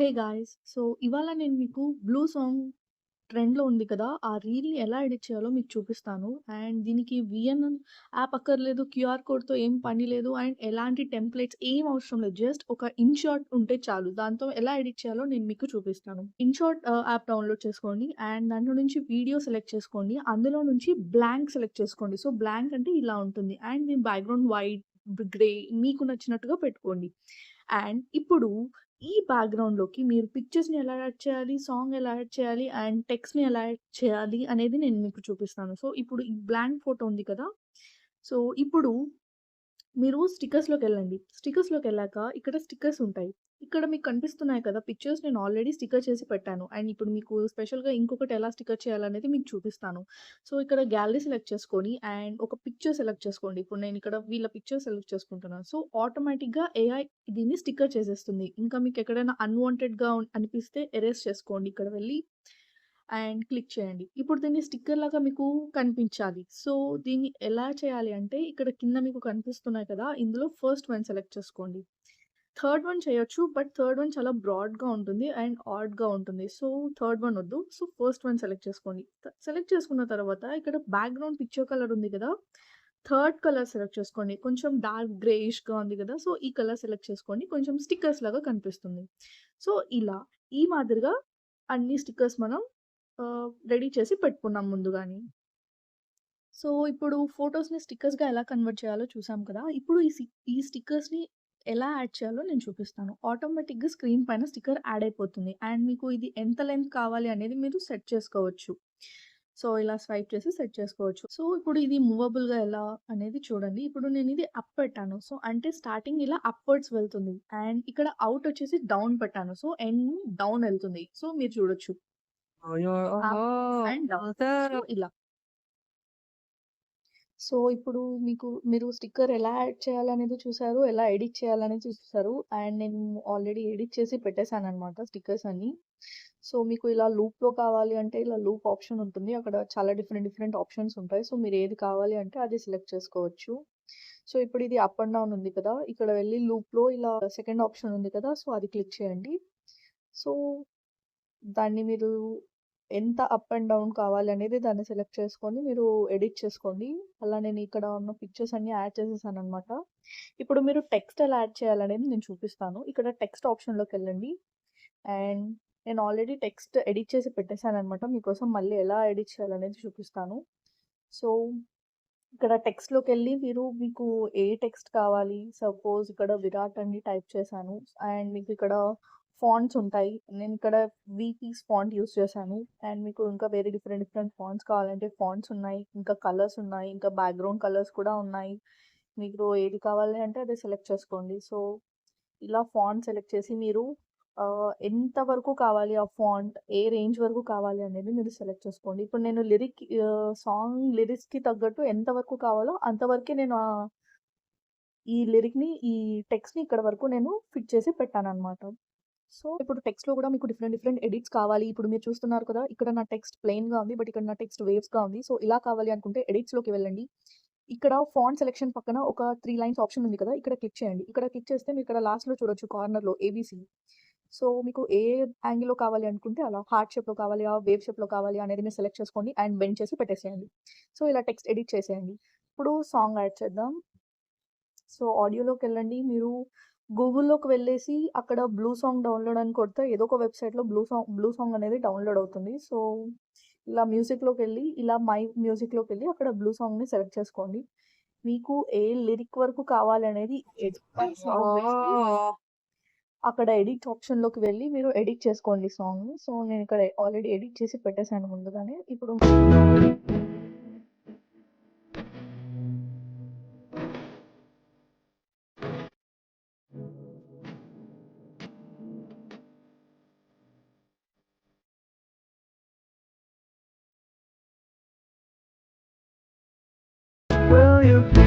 Hey guys! ఇవాళ నేను మీకు బ్లూ సాంగ్ ట్రెండ్‌లో ఉంది కదా! ఆ రీల్‌ని ఎలా ఎడిట్ చేయాలో మీకు చూపిస్తాను. అండ్ దీనికి వీఎన్ యాప్ అక్కర్లేదు. క్యూఆర్ కోడ్‌తో ఏం పని లేదు. అండ్ ఎలాంటి టెంప్లేట్స్ ఏం అవసరం లేదు. జస్ట్ ఒక ఇన్‌షాట్ ఉంటే చాలు. దాంతో ఎలా ఎడిట్ చేయాలో నేను మీకు చూపిస్తాను. ఇన్‌షాట్ యాప్ డౌన్‌లోడ్ చేసుకోండి. అండ్ దాంట్లో నుంచి వీడియో సెలెక్ట్ చేసుకోండి. అందులో నుంచి బ్లాంక్ సెలెక్ట్ చేసుకోండి. బ్లాంక్ అంటే ఇలా ఉంటుంది. అండ్ దీని బ్యాక్‌గ్రౌండ్ వైట్, గ్రే మీకు నచ్చినట్టుగా పెట్టుకోండి. అండ్ ఇప్పుడు ఈ బ్యాక్‌గ్రౌండ్‌లోకి మీరు పిక్చర్స్‌ని ఎలా యాడ్ చేయాలి, సాంగ్ ఎలా యాడ్ చేయాలి, అండ్ టెక్స్ట్‌ని ఎలా యాడ్ చేయాలి అనేది నేను మీకు చూపిస్తాను. ఇప్పుడు ఈ బ్లాంక్ ఫోటో ఉంది కదా! ఇప్పుడు మీరు స్టిక్కర్స్‌లోకెళ్ళండి. స్టిక్కర్స్‌లోకెళ్ళాక ఇక్కడ స్టిక్కర్స్ ఉంటాయి. ఇక్కడ మీకు కనిపిస్తున్నాయి కదా! పిక్చర్స్ నేను ఆల్రెడీ స్టిక్కర్ చేసి పెట్టాను. అండ్ ఇప్పుడు మీకు స్పెషల్‌గా ఇంకొకటి ఎలా స్టిక్కర్ చేయాలనేది మీకు చూపిస్తాను. ఇక్కడ గ్యాలరీ సెలెక్ట్ చేసుకొని అండ్ ఒక పిక్చర్ సెలెక్ట్ చేసుకోండి. ఇప్పుడు నేను ఇక్కడ వీళ్ళ పిక్చర్ సెలెక్ట్ చేసుకుంటున్నాను. ఆటోమేటిక్‌గా ఏఐ దీన్ని స్టిక్కర్ చేసేస్తుంది. ఇంకా మీకు ఎక్కడైనా అన్‌వాంటెడ్‌గా అనిపిస్తే ఎరేజ్ చేసుకోండి. ఇక్కడ వెళ్లి అండ్ క్లిక్ చేయండి. ఇప్పుడు దీన్ని స్టిక్కర్ లాగా మీకు కనిపించాలి. దీన్ని ఎలా చేయాలి అంటే ఇక్కడ కింద మీకు కనిపిస్తున్నాయి కదా! ఇందులో ఫస్ట్ వన్ సెలెక్ట్ చేసుకోండి. థర్డ్ వన్ చేయొచ్చు. బట్ థర్డ్ వన్ చాలా బ్రాడ్‌గా ఉంటుంది అండ్ ఆడ్‌గా ఉంటుంది. థర్డ్ వన్ వద్దు. ఫస్ట్ వన్ సెలెక్ట్ చేసుకోండి. సెలెక్ట్ చేసుకున్న తర్వాత ఇక్కడ బ్యాక్‌గ్రౌండ్ పిక్చర్ కలర్ ఉంది కదా! థర్డ్ కలర్ సెలెక్ట్ చేసుకోండి. కొంచెం డార్క్ గ్రేయిష్‌గా ఉంది కదా! ఈ కలర్ సెలెక్ట్ చేసుకోండి. కొంచెం స్టిక్కర్స్ లాగా కనిపిస్తుంది. ఇలా ఈ మాదిరిగా అన్ని స్టిక్కర్స్ మనం రెడీ చేసి పెట్టుకున్నాం ముందుగానే. ఇప్పుడు ఫోటోస్‌ని స్టిక్కర్స్‌గా ఎలా కన్వర్ట్ చేయాలో చూసాం కదా! ఇప్పుడు ఈ స్టిక్కర్స్‌ని ఎలా యాడ్ చేయాలో నేను చూపిస్తాను. ఆటోమేటిక్‌గా స్క్రీన్ పైన స్టిక్కర్ యాడ్ అయిపోతుంది. అండ్ మీకు ఇది ఎంత లెంత్ కావాలి అనేది మీరు సెట్ చేసుకోవచ్చు. ఇలా స్వైప్ చేసి సెట్ చేసుకోవచ్చు. ఇప్పుడు ఇది మూవబుల్‌గా ఎలా అనేది చూడండి. ఇప్పుడు నేను ఇది అప్ పెట్టాను. అంటే స్టార్టింగ్ ఇలా అప్‌వర్డ్స్ వెళ్తుంది. అండ్ ఇక్కడ ఔట్ వచ్చేసి డౌన్ పెట్టాను. ఎండ్ డౌన్ ఎళ్తుంది. మీరు చూడొచ్చు. Up and down. ఓహో! ఇలా. ఇప్పుడు మీరు స్టిక్కర్ ఎలా యాడ్ చేయాలనేది చూసారు. ఎలా ఎడిట్ చేయాలనేది చూసారు. అండ్ నేను ఆల్రెడీ ఎడిట్ చేసి పెట్టేసాననమాట స్టిక్కర్స్ అన్నీ. మీకు ఇలా లూప్‌లో కావాలి అంటే ఇలా లూప్ ఆప్షన్ ఉంటుంది. అక్కడ చాలా డిఫరెంట్ డిఫరెంట్ ఆప్షన్స్ ఉంటాయి. మీరు ఏది కావాలి అంటే అది సెలెక్ట్ చేసుకోవచ్చు. ఇప్పుడు ఇది అప్ అండ్ డౌన్ ఉంది కదా! ఇక్కడ వెళ్లి లూప్‌లో ఇలా సెకండ్ ఆప్షన్ ఉంది కదా! అది క్లిక్ చేయండి. సో దాన్ని మీరు ఎంత అప్ అండ్ డౌన్ కావాలనేది దాన్ని సెలెక్ట్ చేసుకొని మీరు ఎడిట్ చేసుకోండి. అలా నేను ఇక్కడ ఉన్న పిక్చర్స్ అన్నీ యాడ్ చేసేసాననమాట. ఇప్పుడు మీరు టెక్స్ట్ ఎలా యాడ్ చేయాలనేది నేను చూపిస్తాను. ఇక్కడ టెక్స్ట్ ఆప్షన్‌లోకెళ్ళండి. అండ్ నేను ఆల్రెడీ టెక్స్ట్ ఎడిట్ చేసి పెట్టేసాననమాట. మీకోసం మళ్ళీ ఎలా ఎడిట్ చేయాలనేది చూపిస్తాను. సో, ఇక్కడ టెక్స్ట్‌లోకెళ్ళి మీకు ఏ టెక్స్ట్ కావాలి, సపోజ్ ఇక్కడ విరాట్ అని టైప్ చేశాను. అండ్ మీకు ఇక్కడ ఫాంట్స్ ఉంటాయి. నేను ఇక్కడ వీపీస్ ఫాంట్ యూజ్ చేశాను. అండ్ మీకు ఇంకా వేరే డిఫరెంట్ డిఫరెంట్ ఫాంట్స్ కావాలంటే ఫాంట్స్ ఉన్నాయి. ఇంకా కలర్స్ ఉన్నాయి. ఇంకా బ్యాక్‌గ్రౌండ్ కలర్స్ కూడా ఉన్నాయి. మీకు ఏది కావాలి అంటే అది సెలెక్ట్ చేసుకోండి. ఇలా ఫాంట్ సెలెక్ట్ చేసి మీరు ఎంత వరకు కావాలి ఆ ఫాంట్, ఏ రేంజ్ వరకు కావాలి అనేది మీరు సెలెక్ట్ చేసుకోండి. ఇప్పుడు నేను సాంగ్ లిరిక్స్‌కి తగ్గట్టు ఎంత వరకు కావాలో అంతవరకే నేను ఈ టెక్స్ట్‌ని ఇక్కడ వరకు నేను ఫిట్ చేసి పెట్టాననమాట. ఇప్పుడు టెక్స్ట్‌లో గూడా మీకు డిఫరెంట్ డిఫరెంట్ ఎడిట్స్ కావాలి. ఇప్పుడు మీరు చూస్తున్నారు కదా! ఇక్కడ నా టెక్స్ట్ ప్లెయిన్‌గా ఉంది. బట్ ఇక్కడ నా టెక్స్ట్ వేవ్స్‌గా ఉంది. ఇలా కావాలి అనుకుంటే ఎడిట్స్‌లోకి వెళ్ళండి. ఇక్కడ ఫాంట్ సెలక్షన్ పక్కన ఒక 3 లైన్స్ ఆప్షన్ ఉంది కదా! ఇక్కడ క్లిక్ చేయండి. ఇక్కడ క్లిక్ చేస్తే మీరు ఇక్కడ లాస్ట్‌లో చూడొచ్చు కార్నర్‌లో ఏబీసీ. మీకు ఏ యాంగిల్‌లో కావాలి అనుకుంటే అలా హార్ట్ షేప్‌లో కావాలా? వేవ్ షేప్‌లో కావాలి అనేది మీరు సెలెక్ట్ చేసుకోండి అండ్ బెండ్ చేసి పెట్టేసేయండి. ఇలా టెక్స్ట్ ఎడిట్ చేసేయండి. ఇప్పుడు సాంగ్ యాడ్ చేద్దాం. ఆడియోలోకెళ్ళండి. మీరు గూగుల్‌లోకి వెళ్ళేసి అక్కడ బ్లూ సాంగ్ డౌన్‌లోడ్ అని కొడితే ఏదో ఒక వెబ్‌సైట్‌లో బ్లూ సాంగ్ అనేది డౌన్‌లోడ్ అవుతుంది. ఇలా మ్యూజిక్‌లోకెళ్ళి ఇలా మై మ్యూజిక్‌లోకెళ్ళి అక్కడ బ్లూ సాంగ్‌ని సెలెక్ట్ చేసుకోండి. మీకు ఏ లిరిక్ వరకు కావాలనేది ఎడిట్ సాంగ్ వేసి అక్కడ ఎడిట్ ఆప్షన్‌లోకి వెళ్ళి మీరు ఎడిట్ చేసుకోండి సాంగ్‌ని. నేను ఇక్కడ ఆల్రెడీ ఎడిట్ చేసి పెట్టేసాను ముందుగానే. ఇప్పుడు Will you